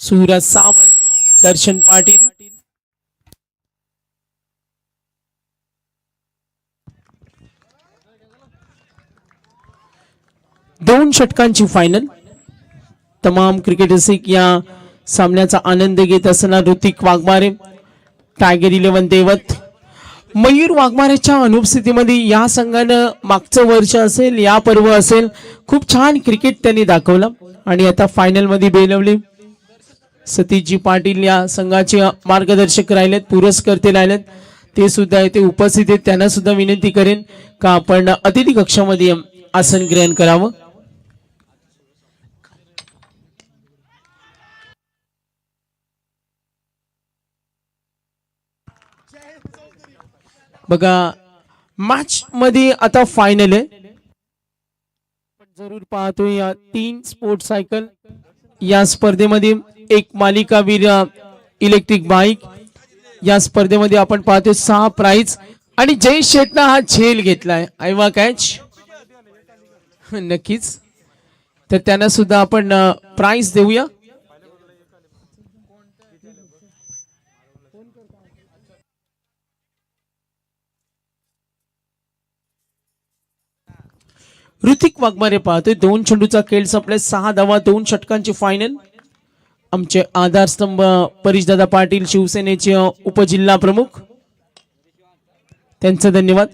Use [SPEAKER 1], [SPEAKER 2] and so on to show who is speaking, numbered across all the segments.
[SPEAKER 1] सूरज सावंत, दर्शन पाटील, दोन षटकांची फायनल. तमाम क्रिकेट रसिक या सामन्याचा आनंद घेत असताना ऋतिक वाघमारे, टायगर 11 देवत, मयूर वाघमारेच्या अनुपस्थितीमध्ये या संघानं मागचं वर्ष असेल या पर्व असेल खूप छान क्रिकेट त्यांनी दाखवलं आणि आता फायनल मध्ये बेलवली. सतीशजी पाटील या संघाचे मार्गदर्शक राहिलेत, पुरस्कर्ते राहिलेत, ते सुद्धा इथे उपस्थित आहेत. त्यांना सुद्धा विनंती करेन का आपण अतिथी कक्षामध्ये आसन ग्रहण करावं. बघा मॅच मध्ये आता फायनल आहे. जरूर पाहतोय या 3 स्पोर्ट सायकल या स्पर्धेमध्ये, एक मालिकावीर इलेक्ट्रिक बाईक या स्पर्धेमध्ये आपण पाहतोय 6 प्राइज आणि जय शेटना हा झेल घेतलाय आयवा कॅच नक्कीच, तर त्यांना सुद्धा आपण प्राइज देऊया. ऋतिक वाघमारे पाहतोय 2 चेंडूचा खेळ संपलाय, 6 धावा, 2 षटकांची फायनल. आमचे आधारस्तंभ परेशदादा पाटील शिवसेनेचे उपजिल्हा प्रमुख, त्यांचं धन्यवाद.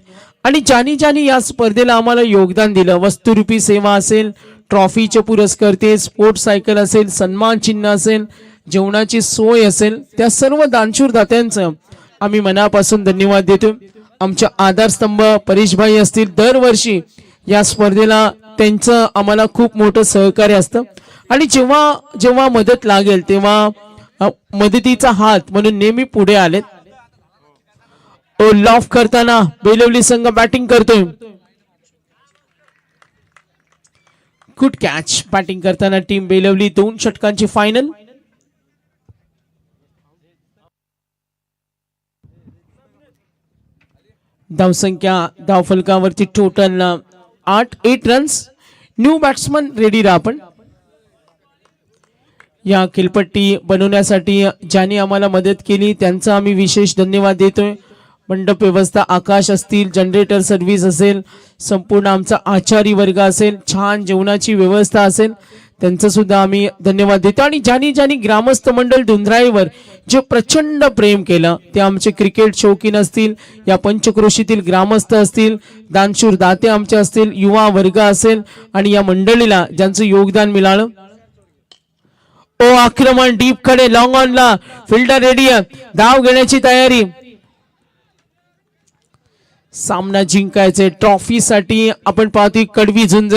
[SPEAKER 1] आणि ज्यांनी ज्यांनी या स्पर्धेला आम्हाला योगदान दिलं, वस्तुरूपी सेवा असेल, ट्रॉफीचे पुरस्कर्ते, स्पोर्ट सायकल असेल, सन्मान चिन्ह असेल, जेवणाची सोय असेल, त्या सर्व दानशूर दात्यांचं आम्ही मनापासून धन्यवाद देतो. आमचे आधारस्तंभ परेशभाई असतील, दरवर्षी या स्पर्धेला त्यांचं आम्हाला खूप मोठं सहकार्य असतं आणि जेव्हा जेव्हा मदत लागेल तेव्हा मदतीचा हात म्हणून नेहमी पुढे आलेत. लॉफ करताना बेलवली संघ बॅटिंग करतोय. गुड कॅच बॅटिंग करताना टीम बेलवली. 2 षटकांची फायनल. धावसंख्या धावफलकावरती total 8 runs. New batsman ready राहा. आपण या खेळपट्टी बनवण्यासाठी ज्यांनी आम्हाला मदत केली त्यांचा आम्ही विशेष धन्यवाद देतोय. मंडप व्यवस्था आकाश असतील, जनरेटर सर्व्हिस असेल, संपूर्ण आमचा आचारी वर्ग असेल, छान जेवणाची व्यवस्था असेल, त्यांचं सुद्धा आम्ही धन्यवाद देतो. आणि ज्यांनी ज्यांनी ग्रामस्थ मंडळ धुंद्राईवर जे प्रचंड प्रेम केलं, ते आमचे क्रिकेट शौकीन असतील, या पंचक्रोशीतील ग्रामस्थ असतील, दानशूर दाते आमचे असतील, युवा वर्ग असेल आणि या मंडळीला ज्यांचं योगदान मिळालं. आक्रमण डीप कडे लॉंग ऑनला, फिल्डर रेडी, धाव घेण्याची तयारी. सामना जिंकायचे ट्रॉफीसाठी आपण पाहतोय कडवी झुंज.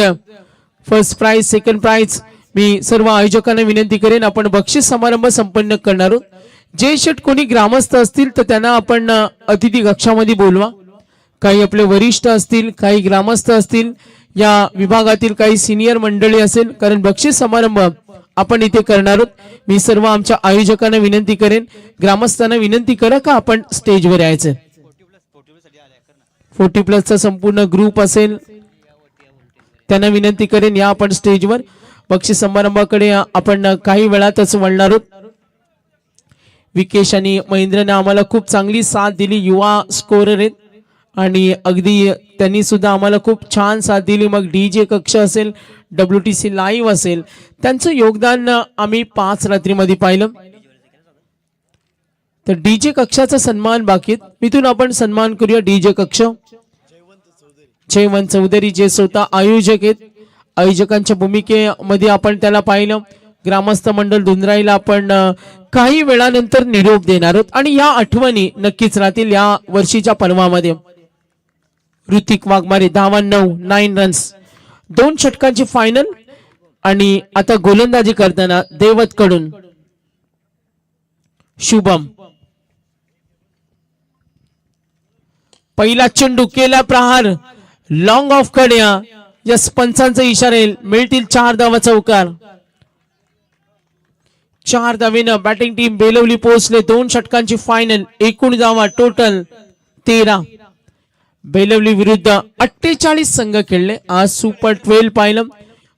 [SPEAKER 1] First prize, second prize. मी सर्व आयोजकांना विनंती करेन आपण बक्षीस समारंभ संपन्न करणार आहोत. जे शेट कोणी ग्रामस्थ असतील तर त्यांना आपण अतिथी कक्षामध्ये बोलवा. काही आपले वरिष्ठ असतील, काही ग्रामस्थ असतील, या विभागातील काही सिनियर मंडळी असेल, कारण बक्षीस समारंभ आपण इथे करणार आहोत. मी सर्व आमच्या आयोजकांना विनंती करेन, ग्रामस्थांना विनंती करा का आपण स्टेजवर यायचं. 40+ संपूर्ण ग्रुप असेल त्यांना विनंती करेन या आपण स्टेजवर. बक्षीस समारंभाकडे आपण काही वेळातच वळणार आहोत. विकेश आणि महेंद्रने आम्हाला खूप चांगली साथ दिली, युवा स्कोरर आहेत आणि अगदी त्यांनी सुद्धा आम्हाला खूप छान साथ दिली. मग DJ कक्ष असेल, WTC लाईव्ह असेल, त्यांचं योगदान आम्ही 5 रात्रीमध्ये पाहिलं. तर DJ कक्षाचा सन्मान बाकी आहेत. मिथून आपण सन्मान करूया DJ कक्ष. जयवंत चौधरी जे स्वतः आयोजक आहेत, आयोजकांच्या भूमिकेमध्ये आपण त्याला पाहिलं. ग्रामस्थ मंडळ धुंद्राईला आपण काही वेळानंतर निरोप देणार आहोत आणि या आठवणी नक्कीच राहतील या वर्षीच्या पर्वामध्ये. ऋतिक वाघमारे धावा 9 रन्स, 2 षटकांची फायनल. आणि आता गोलंदाजी करताना देवत कडून शुभम. पहिला चेंडू केला प्रहार, लॉंग ऑफ कडे. यस, पंचांचा इशारा येईल, मिळतील 4 धावा चौकार. 4 धावेनं बॅटिंग टीम बेलवली पोहोचले. 2 षटकांची फायनल. एकूण धावा टोटल 13. बेलवली विरुद्ध 48 संघ खेळले. आज सुपर 12 पाहिलं.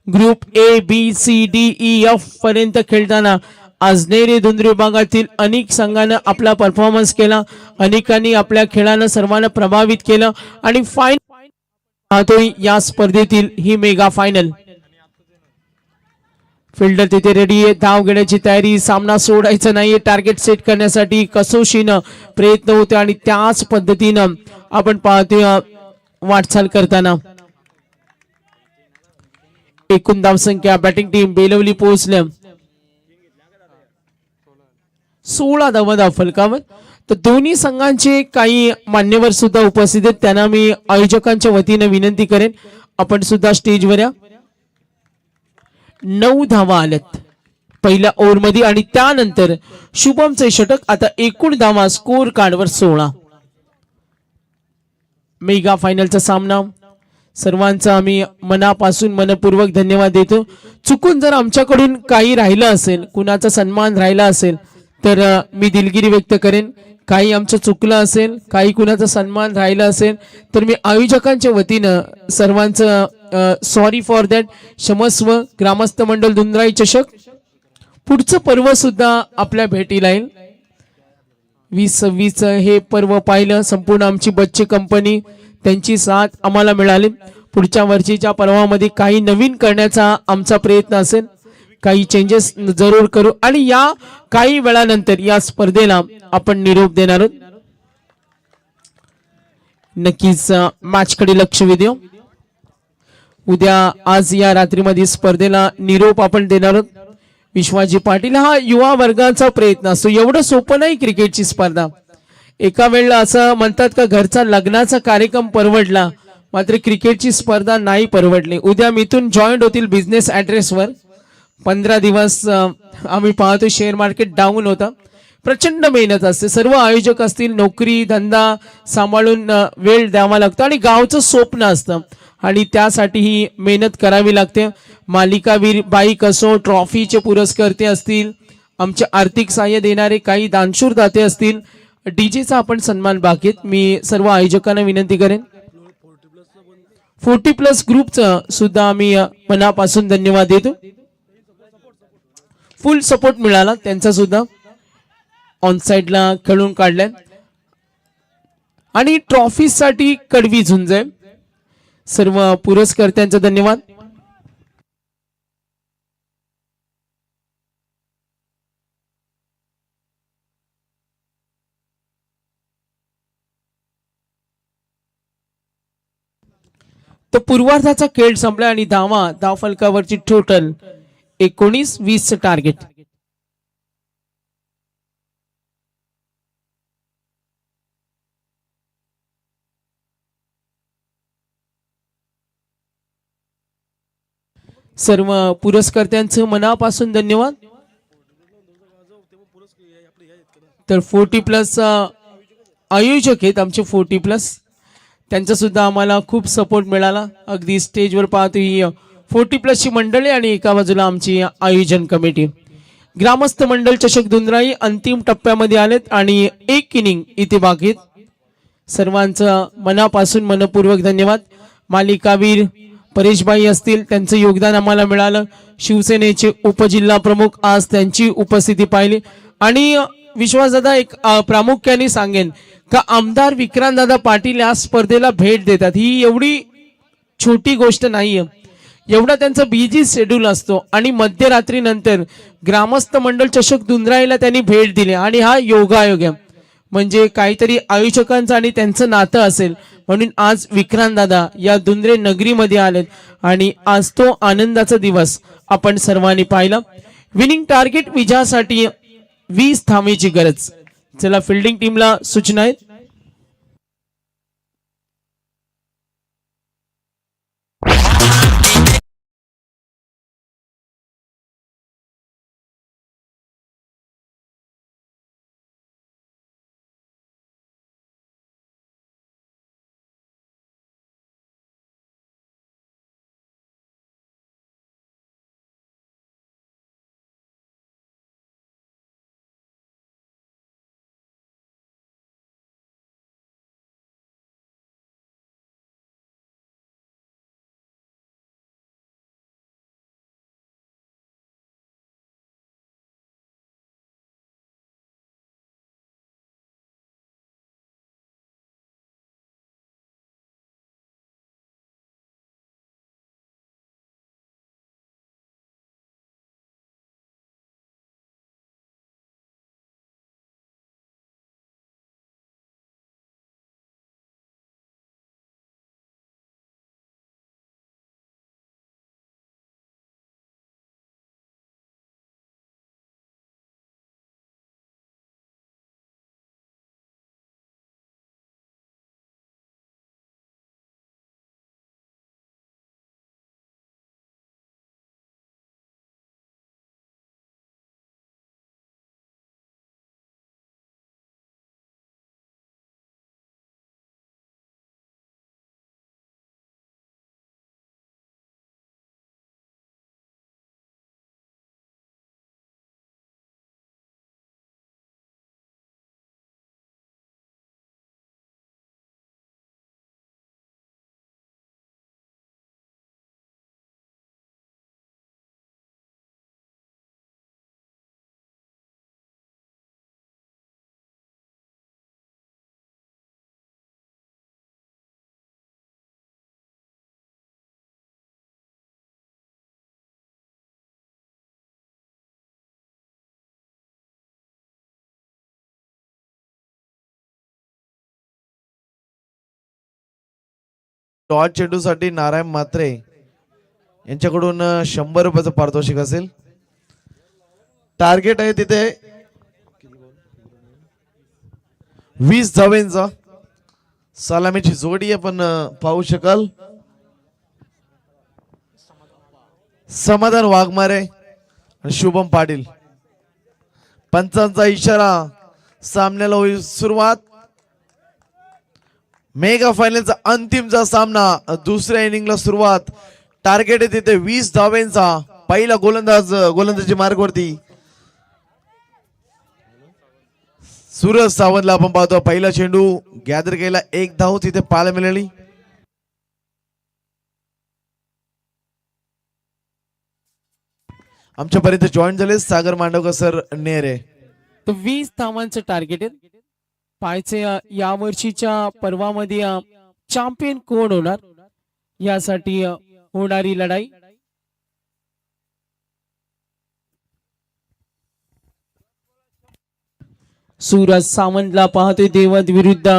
[SPEAKER 1] Group A B C D E F पर्यंत खेळताना आज नेरे धुंद्री विभागातील अनेक संघानं आपला परफॉर्मन्स केला, अनेकांनी आपल्या खेळानं सर्वांना प्रभावित केलं आणि फायनल पाहतोय या स्पर्धेतील ही मेगा फायनल. फिल्डर तिथे रेडी आहे, धाव घेण्याची तयारी, सामना सोडायचा नाहीये, टार्गेट सेट करण्यासाठी कसोशीनं प्रयत्न होते आणि त्याच पद्धतीनं आपण पाहतोय वाटचाल करताना. एकूण धावसंख्या बॅटिंग टीम बेलवली पोहोचल्या 16 धावा फलकावर. तर दोन्ही संघांचे काही मान्यवर सुद्धा उपस्थित आहेत, त्यांना मी आयोजकांच्या वतीने विनंती करेन आपण सुद्धा स्टेजवर या. 9 धावा आल्यात पहिल्या ओव्हर मध्ये आणि त्यानंतर शुभमचे षटक. आता एकूण धावा स्कोर कार्डवर 16. मेगा फायनलचा सामना सर्वांचा आम्ही मनापासून मनपूर्वक धन्यवाद देतो. चुकून जर आमच्याकडून काही राहिलं असेल, कुणाचा सन्मान राहिला असेल तर मी दिलगिरी व्यक्त करेन. काही आमचं चुकलं असेल, काही कुणाचा सन्मान राहिला असेल तर मी आयोजकांच्या वतीनं सर्वांचं सॉरी फॉर दॅट, क्षमस्व. ग्रामस्थ मंडळ धुंद्राई चषक पुढचं पर्व सुद्धा आपल्या भेटीला येईल. 2026 हे पर्व पाहिलं, संपूर्ण आमची बच्चे कंपनी त्यांची साथ आम्हाला मिळाली. पुढच्या वर्षीच्या पर्वामध्ये काही नवीन करण्याचा आमचा प्रयत्न असेल, काही चेंजेस जरूर करू आणि या काही वेळानंतर या स्पर्धेला आपण निरोप देणार आहोत. नक्कीच मॅच कडे लक्ष देऊ. उद्या आज या रात्रीमध्ये स्पर्धेला निरोप आपण देणार आहोत. विश्वाजी पाटील, हा युवा वर्गाचा प्रयत्न असतो, एवढं सोपं नाही क्रिकेटची स्पर्धा. एका वेळेला असं म्हणतात का घरचा लग्नाचा कार्यक्रम परवडला, मात्र क्रिकेटची स्पर्धा नाही परवडली. उद्या मिथून जॉईंट होतील बिझनेस ऍड्रेसवर. 15 दिवस आम्ही पाहतो शेअर मार्केट डाऊन होता. प्रचंड मेहनत असते, सर्व आयोजक असतील, नोकरी धंदा सांभाळून वेळ द्यावा लागतो आणि गावचं स्वप्न असतं आणि त्यासाठी ही मेहनत करावी लागते. मालिकावीर बाईक असो, ट्रॉफीचे पुरस्कर्ते असतील, आमचे आर्थिक सहाय्य देणारे काही दानशूर दाते असतील, डीजेचा आपण सन्मान बाकीत. मी सर्व आयोजकांना विनंती करेन 40+ ग्रुपचं सुद्धा आम्ही मनापासून धन्यवाद देतो. फुल सपोर्ट मिळाला त्यांचा सुद्धा. ऑन साइडला खेळून काढलाय आणि ट्रॉफीसाठी कडवी झुंज आहे. सर्व पुरस्कर्त्यांचा धन्यवाद. तो पूर्वार्धाचा खेळ संपला आणि धाव फलकावरची टोटल 19-20 टार्गेट. सर्व पुरस्कर्त्यांचं मनापासून धन्यवाद. तर 40+ आयोजक आहेत आमचे 40+, त्यांचा सुद्धा आम्हाला खूप सपोर्ट मिळाला. अगदी स्टेजवर पाहतो ही 40+ ची मंडळी आणि एका बाजूला आमची आयोजन कमिटी. ग्रामस्थ मंडळ चषक धुंद्राई अंतिम टप्प्यामध्ये आलेत आणि एक इनिंग इथे बाकी. सर्वांचं मनापासून मनपूर्वक धन्यवाद. मालिकावीर परेशभाई असतील, त्यांचं योगदान आम्हाला मिळालं. शिवसेनेचे उपजिल्हा प्रमुख आज त्यांची उपस्थिती पाहिली आणि विश्वासदादा एक प्रामुख्याने सांगेन का आमदार विक्रांतदादा पाटील या स्पर्धेला भेट देतात, ही एवढी छोटी गोष्ट नाहीये. एवढा त्यांचा बिझी शेड्यूल असतो आणि मध्यरात्री नंतर ग्रामस्थ मंडळ चषक धुंद्राईला त्यांनी भेट दिली आणि हा योगायोग आहे. म्हणजे काहीतरी आयोजकांचं आणि त्यांचं नातं असेल म्हणून आज विक्रांतदादा या धुंद्रे नगरीमध्ये आलेत आणि आज तो आनंदाचा दिवस आपण सर्वांनी पाहिला. विनिंग टार्गेट विजयासाठी 20 धावेची गरज. चला फिल्डिंग टीमला सूचना आहेत.
[SPEAKER 2] टॉस चेंडूसाठी नारायण म्हात्रे यांच्याकडून 100 रुपयाचं पारितोषिक असेल. टार्गेट आहे तिथे 20 धावांचा. सलामीची जोडी आपण पाहू शकाल. समाधान वाघमारे आणि शुभम पाटील. पंचांचा इशारा. सामन्याला होईल सुरुवात. मेगा फायनलचा अंतिमचा सामना. दुसऱ्या इनिंगला सुरुवात. टार्गेट आहे तिथे 20 धावांचा. पहिला गोलंदाजी मार्गवरती सूरज सावंतला आपण पाहतो. पहिला चेंडू गॅदर केला. 1 धाव तिथे पाहायला मिळाली. आमच्यापर्यंत जॉईन झाले सागर मांडवकर सर नेरे.
[SPEAKER 1] तर 20 धावांचं टार्गेट आहे. पाहायचे या वर्षीच्या पर्वामध्ये चॅम्पियन कोण होणार यासाठी होणारी लढाई. सूरज सावंतला पाहतोय. देवत विरुद्ध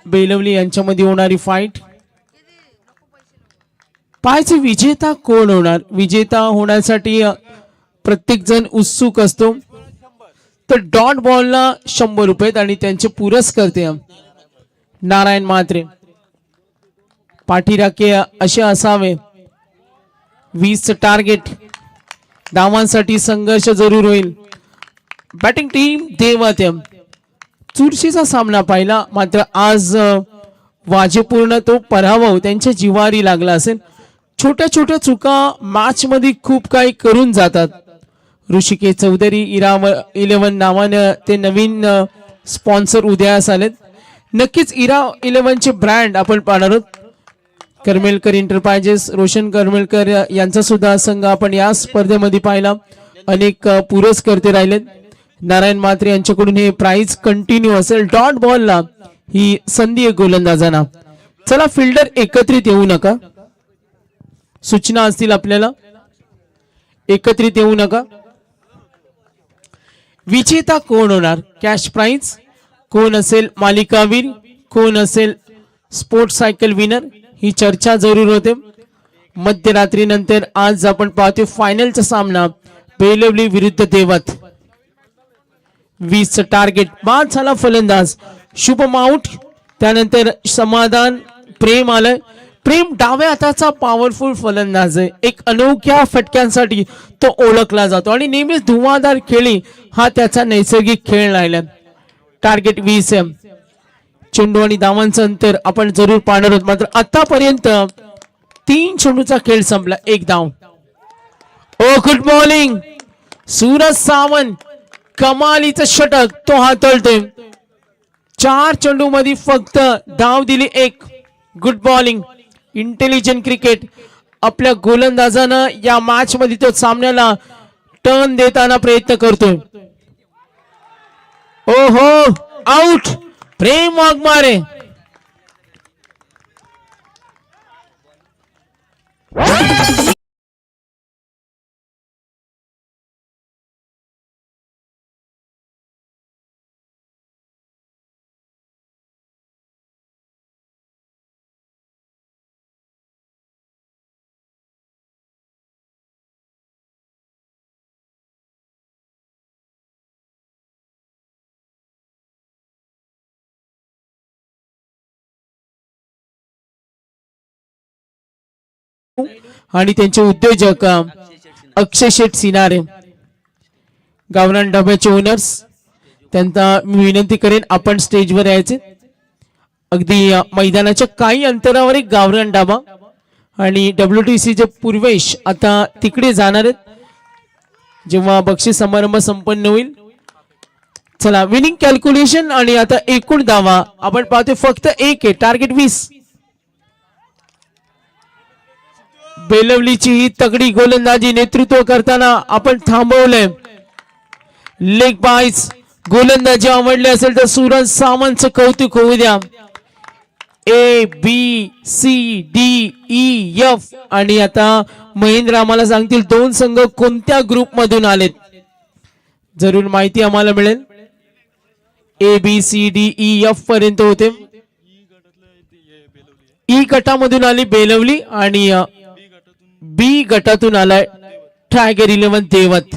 [SPEAKER 1] बेलवली यांच्यामध्ये होणारी फाईट. पाहायचे विजेता कोण होणार. विजेता होण्यासाठी प्रत्येक जण उत्सुक असतो. तर डॉट बॉलला 100 रुपये आणि त्यांचे पुरस्कर्ते नारायण म्हात्रे. पाठीराखे असे असावे. 20 टार्गेट. धावांसाठी संघर्ष जरूर होईल. बॅटिंग टीम देवत चुरशीचा सामना पाहिला. मात्र आज वाजेपूर्ण तो पराभव त्यांच्या जिवारी लागला असेल. छोट्या छोट्या चुका मॅच मध्ये खूप काही करून जातात. ऋषिकेश चौधरी 11 नावानं ते नवीन स्पॉन्सर उदयास आलेत. नक्कीच 11 चे ब्रँड आपण पाहणार आहोत. करमेलकर एंटरप्राइजेस रोशन करमेलकर यांचा सुद्धा संघ आपण या स्पर्धेमध्ये पाहिला. अनेक पुरस्कर्ते राहिलेत. नारायण म्हात्रे यांच्याकडून हे प्राइज कंटिन्यू असेल. डॉट बॉलला ही संधी गोलंदाजांना. चला फिल्डर एकत्रित येऊ नका. सूचना असतील आपल्याला. एकत्रित येऊ नका. विजेता कोण होणार. कॅश प्राइज कोण असेल. मालिकावीर कोण असेल. स्पोर्ट्स सायकल विनर ही चर्चा जरूर होते. मध्यरात्रीनंतर आज आपण पाहतो फायनलचा सामना बेलवली विरुद्ध देवत. 20 टार्गेट. बाद झाला फलंदाज. शुभम आउट. त्यानंतर समाधान प्रेम आलं. प्रेम डाव्या हाताचा पॉवरफुल फलंदाज आहे. एक अनोख्या फटक्यांसाठी तो ओळखला जातो आणि नेहमीच धुवाधार खेळी हा त्याचा नैसर्गिक खेळ राहिला. टार्गेट 20. चेंडू आणि धावांचं अंतर आपण जरूर पाहणार आहोत. मात्र आतापर्यंत 3 चेंडूचा खेळ संपला. 1 धाव. ओ गुड बॉलिंग. सूरज सावंत कमालीचं षटक तो हाताळतोय. 4 चेंडू मध्ये फक्त धाव दिली 1. Good bowling. Intelligent cricket. आपल्या गोलंदाजानं या मॅच मध्ये तो सामन्याला टर्न देताना प्रयत्न करतोय. ओहो आउट. प्रेम वाघमारे. आणि त्यांचे उद्योजक अक्षय शेठ सिनारे गावरान डब्याचे ओनर्स त्यांना मी विनंती करेन आपण स्टेजवर यायचे. अगदी मैदानाच्या काही अंतरावर एक गावरान डाबा आणि WTC चे पूर्वेश आता तिकडे जाणार आहेत जेव्हा बक्षीस समारंभ संपन्न होईल. चला विनिंग कॅल्क्युलेशन आणि आता एकूण धावा आपण पाहतो फक्त 1 आहे. टार्गेट 20. बेलवलीची ही तगडी गोलंदाजी नेतृत्व करताना आपण थांबवलंय. लेग बाईस गोलंदाजी आवडली असेल तर सूरज सावंतचं कौतुक होऊ द्या. ABCDEF आणि आता महेंद्र आम्हाला सांगतील 2 संघ कोणत्या ग्रुप मधून आलेत. जरूर माहिती आम्हाला मिळेल. ABCDEF पर्यंत होते. ई गटामधून आली बेलवली आणि बी गटातून आलाय टायगर 11 देवत.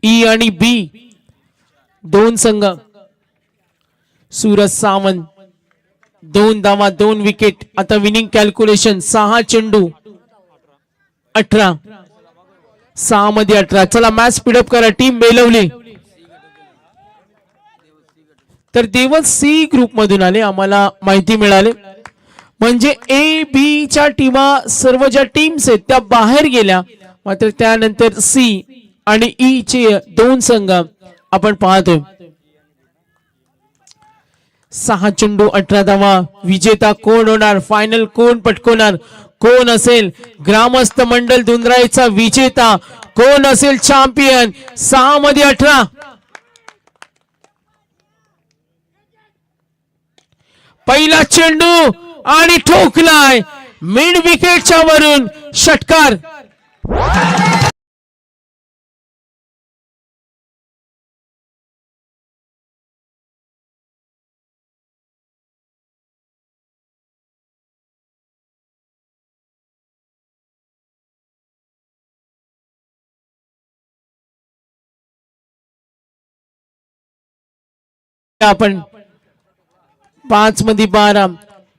[SPEAKER 1] ई आणि बी दोन संघ. सूरज सावंत 2 धावा 2 विकेट. आता विनिंग कॅल्क्युलेशन 6 चेंडू 18. 6 मध्ये 18. चला मॅच स्पीडअप करा टीम बेलवली. तर देवत सी ग्रुप मधून आले आम्हाला माहिती मिळाले. म्हणजे ए बी च्या टीमा सर्व ज्या टीम्स आहेत त्या बाहेर गेल्या. मात्र त्यानंतर सी आणि ई चे 2 संघ आपण पाहतोय. 6 चेंडू 18 धावा. विजेता कोण होणार? फायनल कोण पटकवणार? कोण असेल ग्रामस्थ मंडल दुंद्राईचा विजेता? कोण असेल चॅम्पियन? 6 मध्ये 18. पहिला चेंडू आणि ठोकलाय मिड विकेटच्या वरून. षटकार. आपण 5 मध्ये 12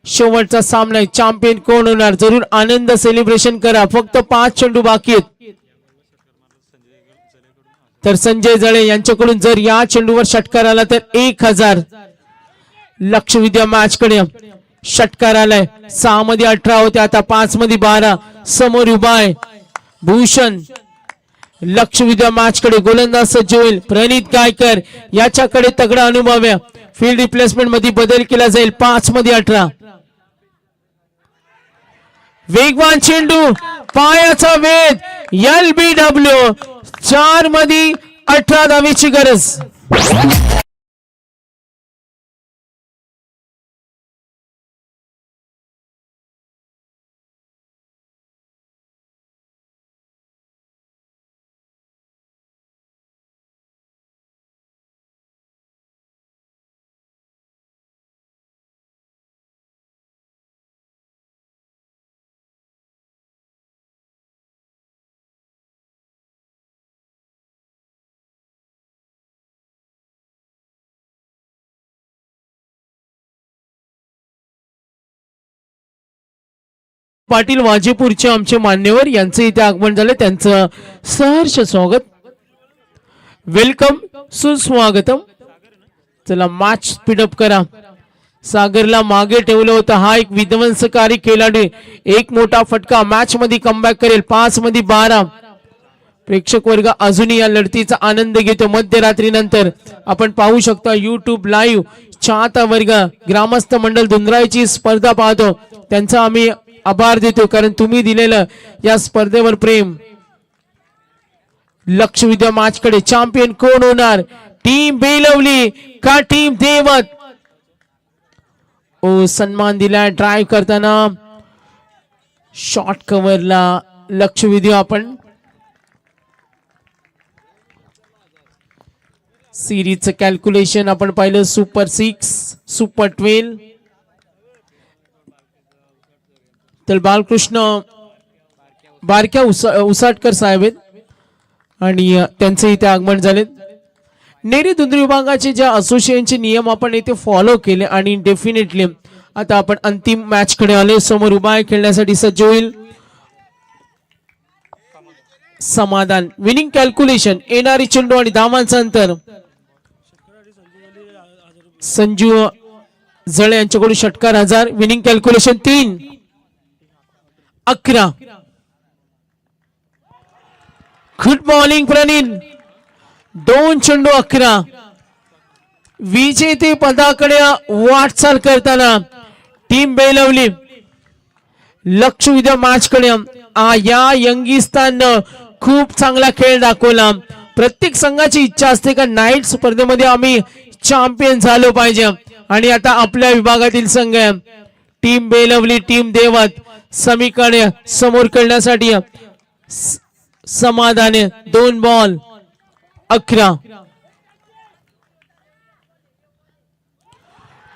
[SPEAKER 1] शेवटचा सामना आहे. चॅम्पियन कोण होणार? जरूर आनंद सेलिब्रेशन करा. फक्त 5 चेंडू बाकी आहेत. तर संजय जळे यांच्याकडून जर या चेंडूवर षटकार आला तर 1000. लक्ष विद्या मॅच कडे षटकार आलाय. 6 मध्ये 18 होते आता 5 मध्ये 12. समोर उभा आहे भूषण. लक्ष विद्या मॅच कडे गोलंदाज सज्ज होईल. प्रणित गायकर याच्याकडे तगडा अनुभव आहे. फील्ड रिप्लेसमेंट मध्ये बदल केला जाईल. 5 मध्ये 18. वेगवान चेंडू पायाचा वेध LBW. 4 मध्ये 18 धावेची गरज. पाटील वाजेपूरचे आमचे मान्यवर यांचे इथे आगमन झाले. त्यांचं सहर्ष स्वागत. वेलकम सुस्वागतम. चला मॅच स्पीडअप करा. सागरला मागे ठेवलं होतं. हा एक विध्वंसकारी खेळाडू. एक मोठा फटका मॅच मध्ये कमबॅक करेल. 5 मध्ये 12. प्रेक्षक वर्ग अजूनही या लढतीचा आनंद घेतो. मध्यरात्री नंतर आपण पाहू शकता YouTube लाईव्ह चाहता वर्ग ग्रामस्थ मंडल दुंद्राईची स्पर्धा पाहतो. त्यांचा आम्ही आभार देतो कारण तुम्ही दिलेलं या स्पर्धेवर प्रेम. लक्ष विद्या मॅच कडे चॅम्पियन कोण होणार? टीम बेलवली का टीम देवत? ओ सन्मान दिलाय ड्राइव्ह करताना. शॉर्ट कव्हरला लक्ष विद्या. आपण सिरीजचं कॅल्क्युलेशन आपण पाहिलं. Super 6 super 12. तर बालकृष्ण बारक्या उसाटकर साहेब आहेत आणि त्यांचे इथे आगमन झाले. नेरी दुंद्री विभागाचे ज्या असोसिएशनचे नियम आपण इथे फॉलो केले आणि डेफिनेटली आता आपण अंतिम मॅच कडे आले. समोर उभा आहे खेळण्यासाठी सज्ज होईल समाधान. विनिंग कॅल्क्युलेशन येणारी चेंडू आणि धावांचं अंतर. संजू जळे यांच्याकडून षटकार 1000. Winning calculation 3 11. Good bowling Praneen. 2 चेंडू 11. विजेते पदाकडे वाटचाल करताना टीम बेलवली. लक्ष विद्या मॅच कडे या यंगिस्ताननं खूप चांगला खेळ दाखवला. प्रत्येक संघाची इच्छा असते का नाईट स्पर्धेमध्ये आम्ही चॅम्पियन झालो पाहिजे आणि आता आपल्या विभागातील संघ टीम बेलवली टीम देवत समीकडे समोर खेळण्यासाठी समाधाने. 2 ball 11.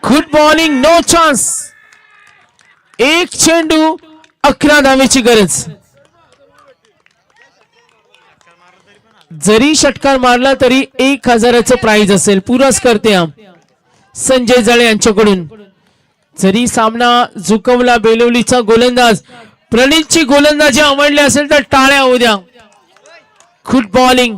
[SPEAKER 1] Good bowling no chance. एक चेंडू 11 धावेची गरज. जरी षटकार मारला तरी 1000चं प्राइज असेल. पुरस्कर्त्या संजय जळे यांच्याकडून. जरी सामना झुकवला बेलोलीचा गोलंदाज प्रणीतची गोलंदाजी आवडली असेल तर टाळ्या होऊ द्या. Good bowling.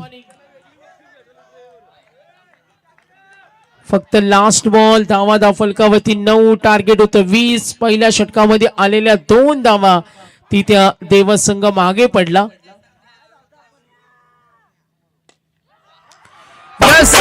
[SPEAKER 1] फक्त लास्ट बॉल. धावा फलकावरती 9. टार्गेट होतं 20. पहिल्या षटकामध्ये आलेल्या 2 धावा ती त्या देवसंघ मागे पडला. यस